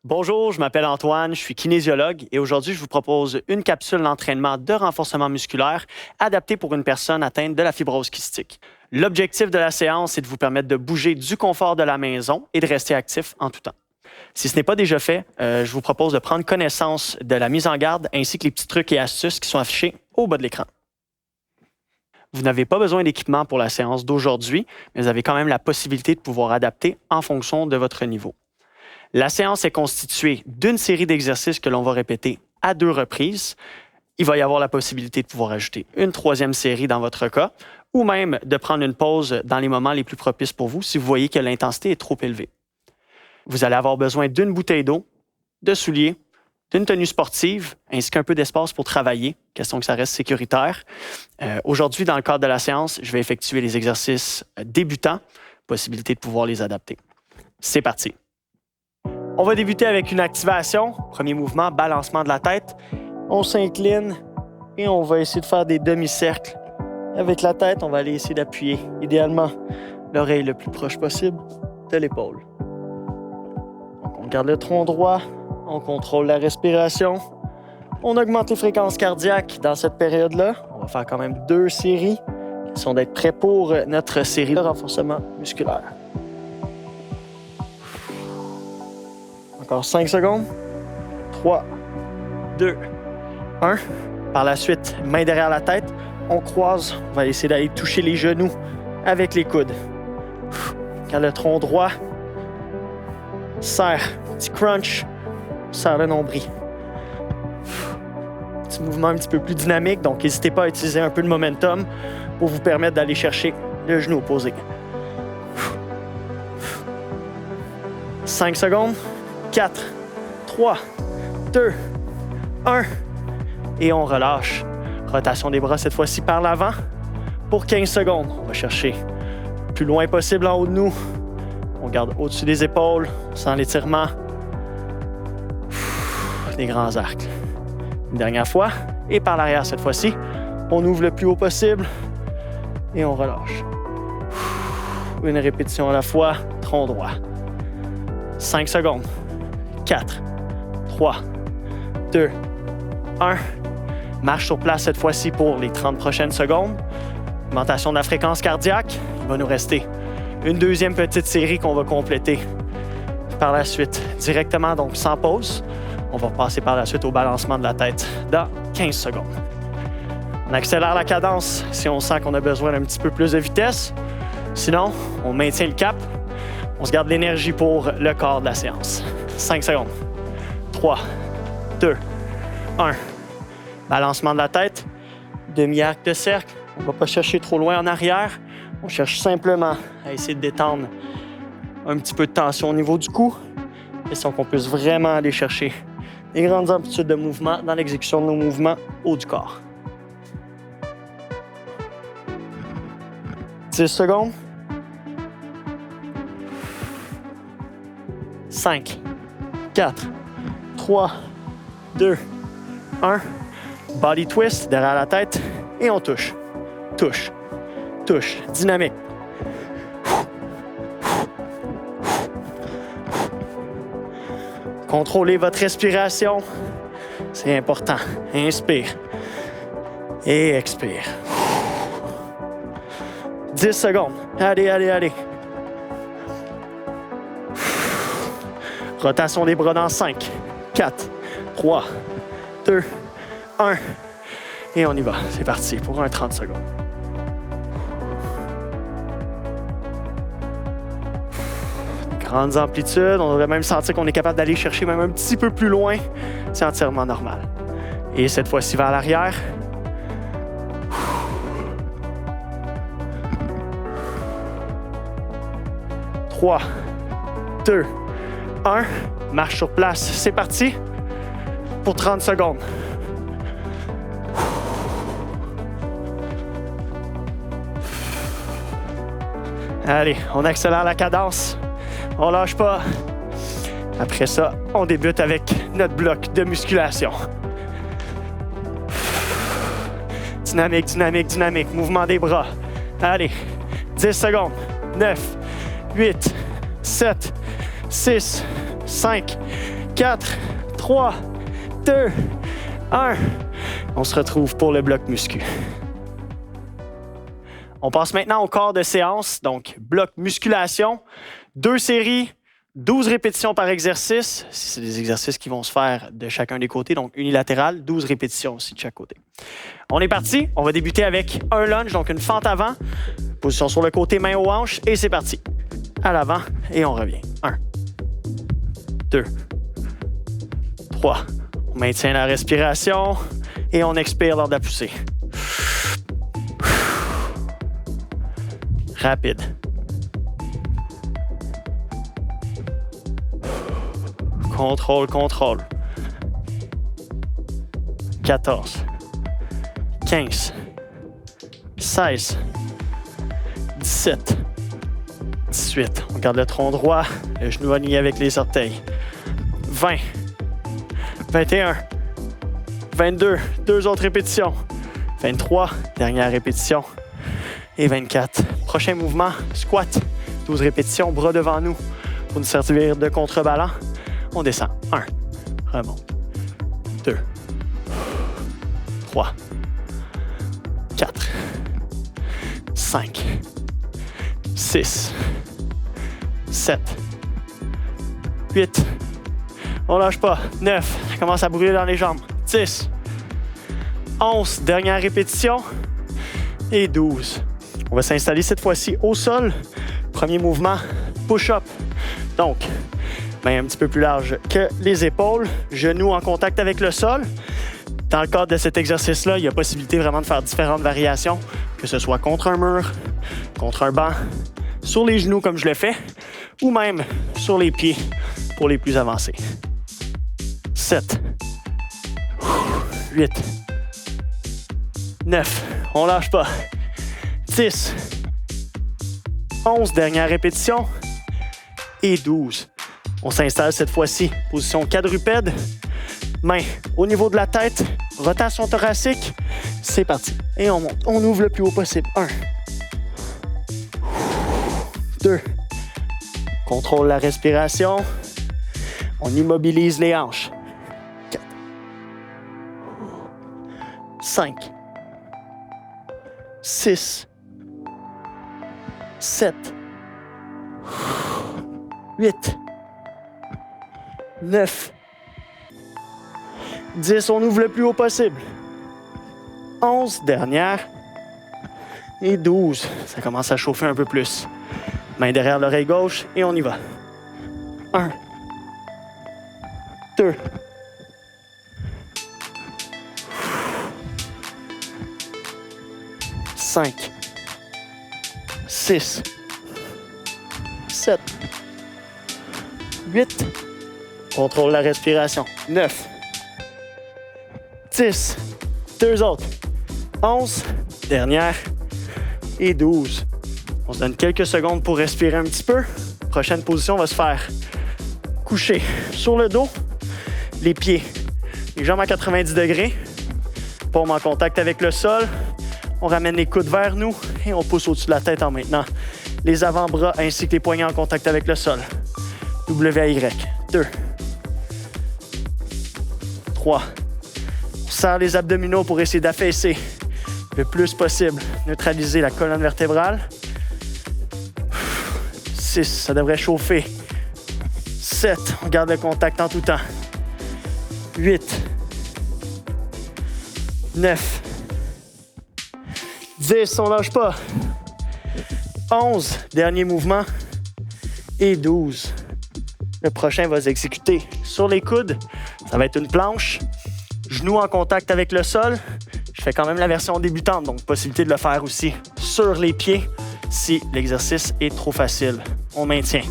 Bonjour, je m'appelle Antoine, je suis kinésiologue et aujourd'hui, je vous propose une capsule d'entraînement de renforcement musculaire adaptée pour une personne atteinte de la fibrose kystique. L'objectif de la séance est de vous permettre de bouger du confort de la maison et de rester actif en tout temps. Si ce n'est pas déjà fait, je vous propose de prendre connaissance de la mise en garde ainsi que les petits trucs et astuces qui sont affichés au bas de l'écran. Vous n'avez pas besoin d'équipement pour la séance d'aujourd'hui, mais vous avez quand même la possibilité de pouvoir adapter en fonction de votre niveau. La séance est constituée d'une série d'exercices que l'on va répéter à 2 reprises. Il va y avoir la possibilité de pouvoir ajouter une 3e série dans votre cas, ou même de prendre une pause dans les moments les plus propices pour vous si vous voyez que l'intensité est trop élevée. Vous allez avoir besoin d'une bouteille d'eau, de souliers, d'une tenue sportive, ainsi qu'un peu d'espace pour travailler, question que ça reste sécuritaire. Aujourd'hui, dans le cadre de la séance, je vais effectuer les exercices débutants, possibilité de pouvoir les adapter. C'est parti! On va débuter avec une activation. Premier mouvement, balancement de la tête. On s'incline et on va essayer de faire des demi-cercles. Avec la tête, on va aller essayer d'appuyer, idéalement, l'oreille le plus proche possible de l'épaule. Donc, on garde le tronc droit, on contrôle la respiration. On augmente les fréquences cardiaques dans cette période-là. On va faire quand même 2 séries qui sont d'être prêts pour notre série de renforcement musculaire. Encore 5 secondes. 3, 2, 1. Par la suite, main derrière la tête. On croise. On va essayer d'aller toucher les genoux avec les coudes. Garde le tronc droit. Serre. Petit crunch. Serre le nombril. Petit mouvement un petit peu plus dynamique. Donc, n'hésitez pas à utiliser un peu de momentum pour vous permettre d'aller chercher le genou opposé. 5 secondes. 4, 3, 2, 1. Et on relâche. Rotation des bras cette fois-ci par l'avant pour 15 secondes. On va chercher le plus loin possible en haut de nous. On garde au-dessus des épaules. On sent l'étirement. Des grands arcs. Une dernière fois. Et par l'arrière cette fois-ci. On ouvre le plus haut possible. Et on relâche. Une répétition à la fois. Tronc droit. 5 secondes. 4, 3, 2, 1. Marche sur place cette fois-ci pour les 30 prochaines secondes. Augmentation de la fréquence cardiaque. Il va nous rester une 2e petite série qu'on va compléter par la suite directement, donc sans pause. On va passer par la suite au balancement de la tête dans 15 secondes. On accélère la cadence si on sent qu'on a besoin d'un petit peu plus de vitesse. Sinon, on maintient le cap. On se garde l'énergie pour le corps de la séance. 5 secondes. 3, 2, 1. Balancement de la tête. Demi-arc de cercle. On ne va pas chercher trop loin en arrière. On cherche simplement à essayer de détendre un petit peu de tension au niveau du cou. Question qu'on puisse vraiment aller chercher des grandes amplitudes de mouvement dans l'exécution de nos mouvements haut du corps. 10 secondes. 5, 4, 3, 2, 1. Body twist derrière la tête et on touche. Touche. Touche. Dynamique. Contrôlez votre respiration. C'est important. Inspire. Et expire. 10 secondes. Allez, allez, allez. Rotation des bras dans 5, 4, 3, 2, 1. Et on y va. C'est parti pour un 30 secondes. Grandes amplitudes. On devrait même sentir qu'on est capable d'aller chercher même un petit peu plus loin. C'est entièrement normal. Et cette fois-ci vers l'arrière. 3, 2, 1. Marche sur place. C'est parti pour 30 secondes. Allez, on accélère la cadence. On lâche pas. Après ça, on débute avec notre bloc de musculation. Dynamique, dynamique, dynamique. Mouvement des bras. Allez, 10 secondes. 9, 8, 7, 6, 5, 4, 3, 2, 1. On se retrouve pour le bloc muscu. On passe maintenant au corps de séance, donc bloc musculation, 2 séries, 12 répétitions par exercice. C'est des exercices qui vont se faire de chacun des côtés, donc unilatéral, 12 répétitions aussi de chaque côté. On est parti, on va débuter avec un lunge, donc une fente avant, position sur le côté, main aux hanches, et c'est parti. À l'avant, et on revient. 1, 2, 3. On maintient la respiration, et on expire lors de la poussée. Rapide. Contrôle, contrôle. 14, 15, 16, 17, 18. On garde le tronc droit, le genou aligné avec les orteils. 20, 21, 22, 2 autres répétitions. 23, dernière répétition. Et 24. Prochain mouvement, squat. 12 répétitions, bras devant nous pour nous servir de contrebalan. On descend. 1, remonte. 2, 3, 4, 5, 6, 7, 8. On lâche pas. 9, ça commence à brûler dans les jambes. 10, 11, dernière répétition. Et 12. On va s'installer cette fois-ci au sol. Premier mouvement, push-up. Donc, main un petit peu plus large que les épaules, genoux en contact avec le sol. Dans le cadre de cet exercice-là, il y a possibilité vraiment de faire différentes variations, que ce soit contre un mur, contre un banc, sur les genoux comme je le fais, ou même sur les pieds pour les plus avancés. 7, 8, 9, on lâche pas. 10, 11, dernière répétition, et 12. On s'installe cette fois-ci, position quadrupède, main au niveau de la tête, rotation thoracique, c'est parti. Et on monte, on ouvre le plus haut possible. 1, 2, contrôle la respiration, on immobilise les hanches. 4, 5, 6, 7, 8, 9, 10, on ouvre le plus haut possible. 11, dernière. Et 12, ça commence à chauffer un peu plus. Main derrière l'oreille gauche et on y va. 1, 2, 5, 6, 7, 8, contrôle la respiration, 9, 10, 2 autres, 11, dernière, et 12. On se donne quelques secondes pour respirer un petit peu. Prochaine position, on va se faire coucher sur le dos, les pieds, les jambes à 90 degrés, paume en contact avec le sol. On ramène les coudes vers nous et on pousse au-dessus de la tête en maintenant les avant-bras ainsi que les poignets en contact avec le sol. W-A-Y. 2, 3. On serre les abdominaux pour essayer d'affaisser le plus possible. Neutraliser la colonne vertébrale. 6, ça devrait chauffer. 7, on garde le contact en tout temps. 8, 9, 10, on lâche pas. 11, dernier mouvement. Et 12. Le prochain va s'exécuter sur les coudes. Ça va être une planche. Genoux en contact avec le sol. Je fais quand même la version débutante, donc possibilité de le faire aussi sur les pieds si l'exercice est trop facile. On maintient.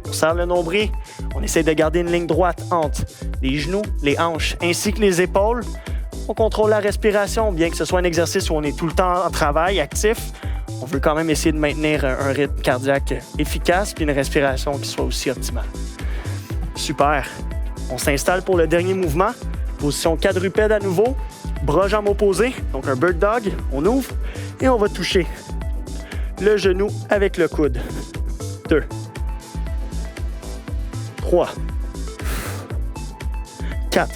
On serre le nombril. On essaie de garder une ligne droite entre les genoux, les hanches ainsi que les épaules. On contrôle la respiration, bien que ce soit un exercice où on est tout le temps en travail, actif. On veut quand même essayer de maintenir un rythme cardiaque efficace puis une respiration qui soit aussi optimale. Super. On s'installe pour le dernier mouvement. Position quadrupède à nouveau. Bras jambes opposés, donc un bird dog. On ouvre et on va toucher le genou avec le coude. 2, 3, 4,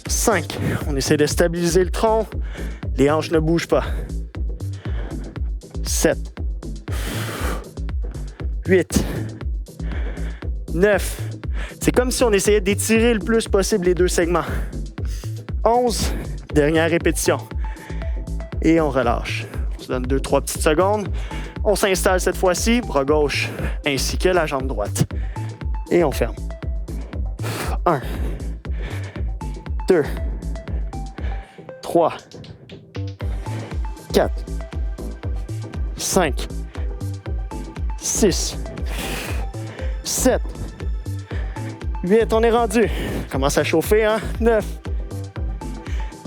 5. On essaie de stabiliser le tronc. Les hanches ne bougent pas. 7, 8, 9. C'est comme si on essayait d'étirer le plus possible les deux segments. 11. Dernière répétition. Et on relâche. On se donne 2-3 petites secondes. On s'installe cette fois-ci, bras gauche ainsi que la jambe droite. Et on ferme. 1, 2, 3, 4, 5, 6, 7, 8, on est rendu. Commence à chauffer, hein? 9,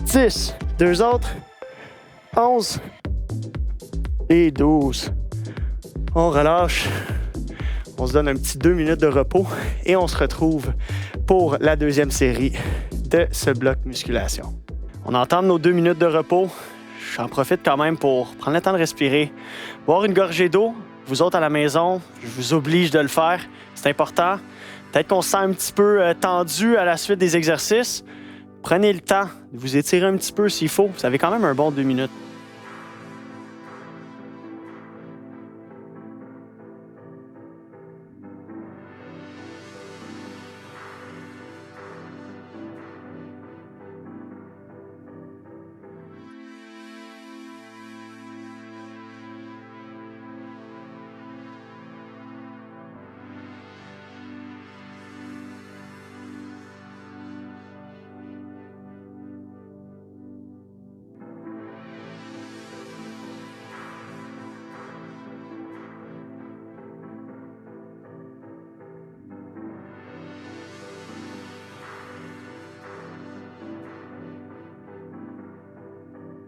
10, deux autres, 11 et 12. On relâche. On se donne un petit 2 minutes de repos et on se retrouve pour la deuxième série de ce bloc musculation. On entame nos 2 minutes de repos. J'en profite quand même pour prendre le temps de respirer, boire une gorgée d'eau. Vous autres à la maison, je vous oblige de le faire. C'est important. Peut-être qu'on se sent un petit peu tendu à la suite des exercices. Prenez le temps de vous étirer un petit peu s'il faut. Vous avez quand même un bon 2 minutes.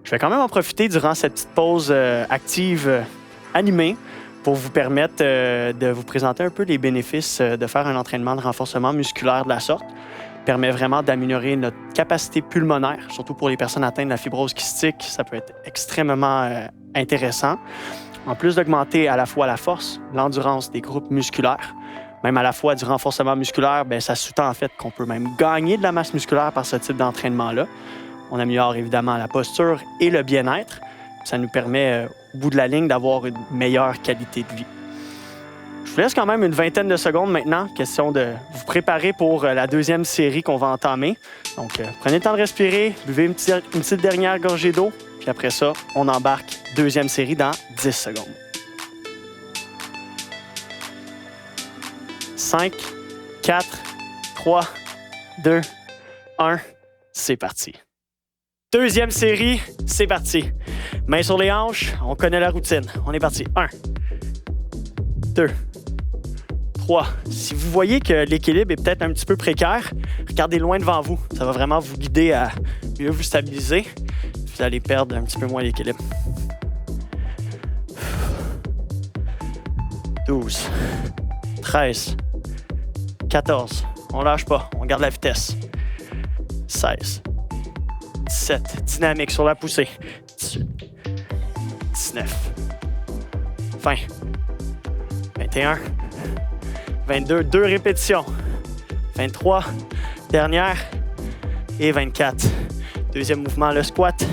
Je vais quand même en profiter durant cette petite pause active animée pour vous permettre de vous présenter un peu les bénéfices de faire un entraînement de renforcement musculaire de la sorte. Permet vraiment d'améliorer notre capacité pulmonaire, surtout pour les personnes atteintes de la fibrose kystique. Ça peut être extrêmement intéressant. En plus d'augmenter à la fois la force, l'endurance des groupes musculaires, même à la fois du renforcement musculaire, bien, ça sous-tend en fait qu'on peut même gagner de la masse musculaire par ce type d'entraînement-là. On améliore évidemment la posture et le bien-être. Ça nous permet, au bout de la ligne, d'avoir une meilleure qualité de vie. Je vous laisse quand même une vingtaine de secondes maintenant. Question de vous préparer pour la deuxième série qu'on va entamer. Donc, prenez le temps de respirer, buvez une petite dernière gorgée d'eau, puis après ça, on embarque deuxième série dans 10 secondes. 5, 4, 3, 2, 1, c'est parti. Deuxième série, c'est parti. Mains sur les hanches, on connaît la routine. On est parti. 1, 2, 3. Si vous voyez que l'équilibre est peut-être un petit peu précaire, regardez loin devant vous. Ça va vraiment vous guider à mieux vous stabiliser. Vous allez perdre un petit peu moins l'équilibre. 12, 13, 14. On lâche pas, on garde la vitesse. 16, 17, dynamique sur la poussée. 18, 19, 20, 21, 22, 2 répétitions. 23, dernière, et 24. Deuxième mouvement, le squat.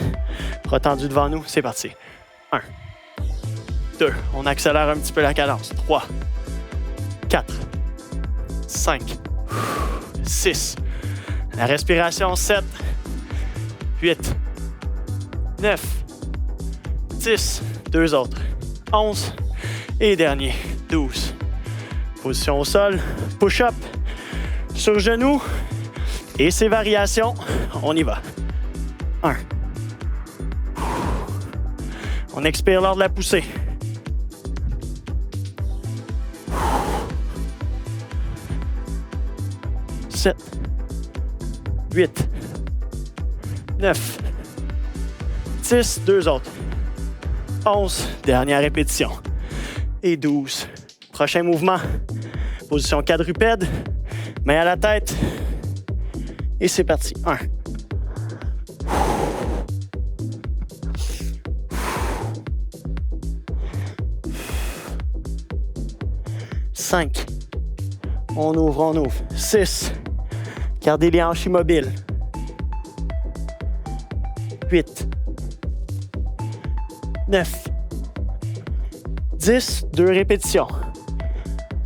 Bras tendus devant nous, c'est parti. 1, 2, on accélère un petit peu la cadence. 3, 4, 5, 6. La respiration, 7, 8, 9, 10, deux autres, 11 et dernier, 12. Position au sol, push-up, sur genou et ses variations, on y va. 1. On expire lors de la poussée. 7, 8, 9, 10, deux autres. 11, dernière répétition. Et 12. Prochain mouvement, position quadrupède, main à la tête. Et c'est parti. 1. 5. On ouvre. 6, Gardez les hanches immobiles. 8, 9, 10, 2 répétitions.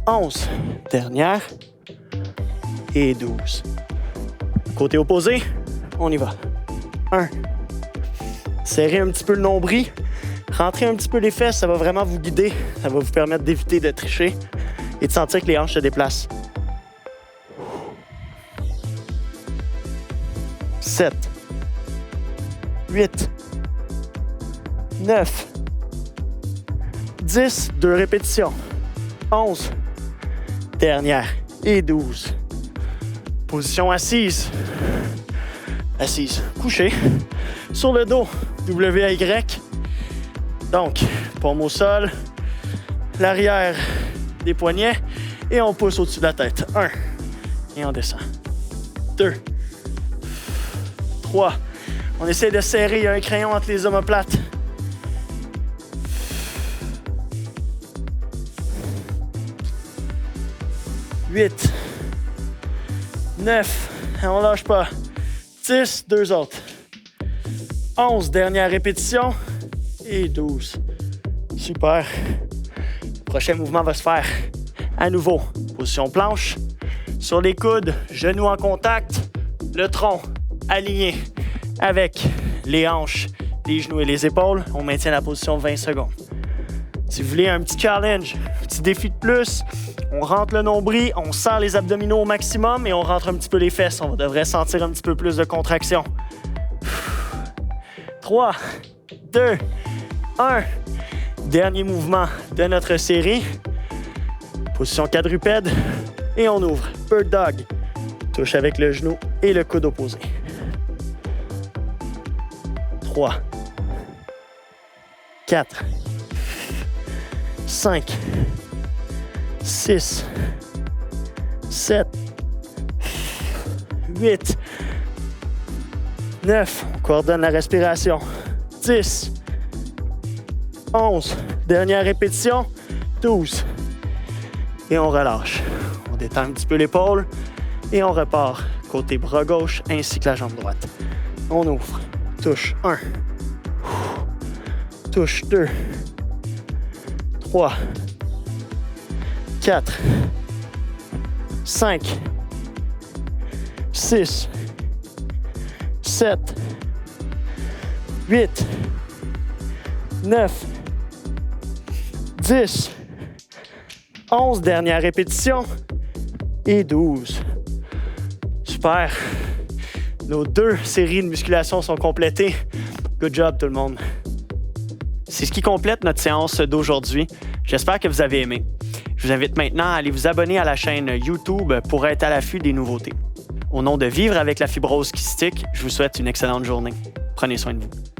11, dernière. Et 12. Côté opposé, on y va. 1. Serrez un petit peu le nombril. Rentrez un petit peu les fesses, ça va vraiment vous guider. Ça va vous permettre d'éviter de tricher et de sentir que les hanches se déplacent. 7, 8, 9, 10, 2 répétitions. 11, dernière et 12. Position assise. Assise, couchée. Sur le dos, W-A-Y. Donc, paume au sol, l'arrière des poignets et on pousse au-dessus de la tête. 1 et on descend. 2, 3. On essaie de serrer, il y a un crayon entre les omoplates. 8, 9, on lâche pas. 10, 2 autres. 11, dernière répétition. Et 12. Super. Le prochain mouvement va se faire à nouveau. Position planche. Sur les coudes, genoux en contact. Le tronc aligné avec les hanches, les genoux et les épaules. On maintient la position 20 secondes. Si vous voulez un petit challenge, un petit défi de plus, on rentre le nombril, on serre les abdominaux au maximum et on rentre un petit peu les fesses. On devrait sentir un petit peu plus de contraction. 3, 2, 1. Dernier mouvement de notre série. Position quadrupède. Et on ouvre. Bird Dog. Touche avec le genou et le coude opposé. 3, 4, 5, 6, 7, 8, 9. On coordonne la respiration. 10, 11. Dernière répétition. 12. Et on relâche. On détend un petit peu l'épaule et on repart côté bras gauche ainsi que la jambe droite. On ouvre. Touche 1. Touche 2. 3. 4. 5. 6. 7. 8. 9. 10. 11. Dernière répétition. Et 12. Super. Nos 2 séries de musculation sont complétées. Good job tout le monde. C'est ce qui complète notre séance d'aujourd'hui. J'espère que vous avez aimé. Je vous invite maintenant à aller vous abonner à la chaîne YouTube pour être à l'affût des nouveautés. Au nom de Vivre avec la fibrose kystique, je vous souhaite une excellente journée. Prenez soin de vous.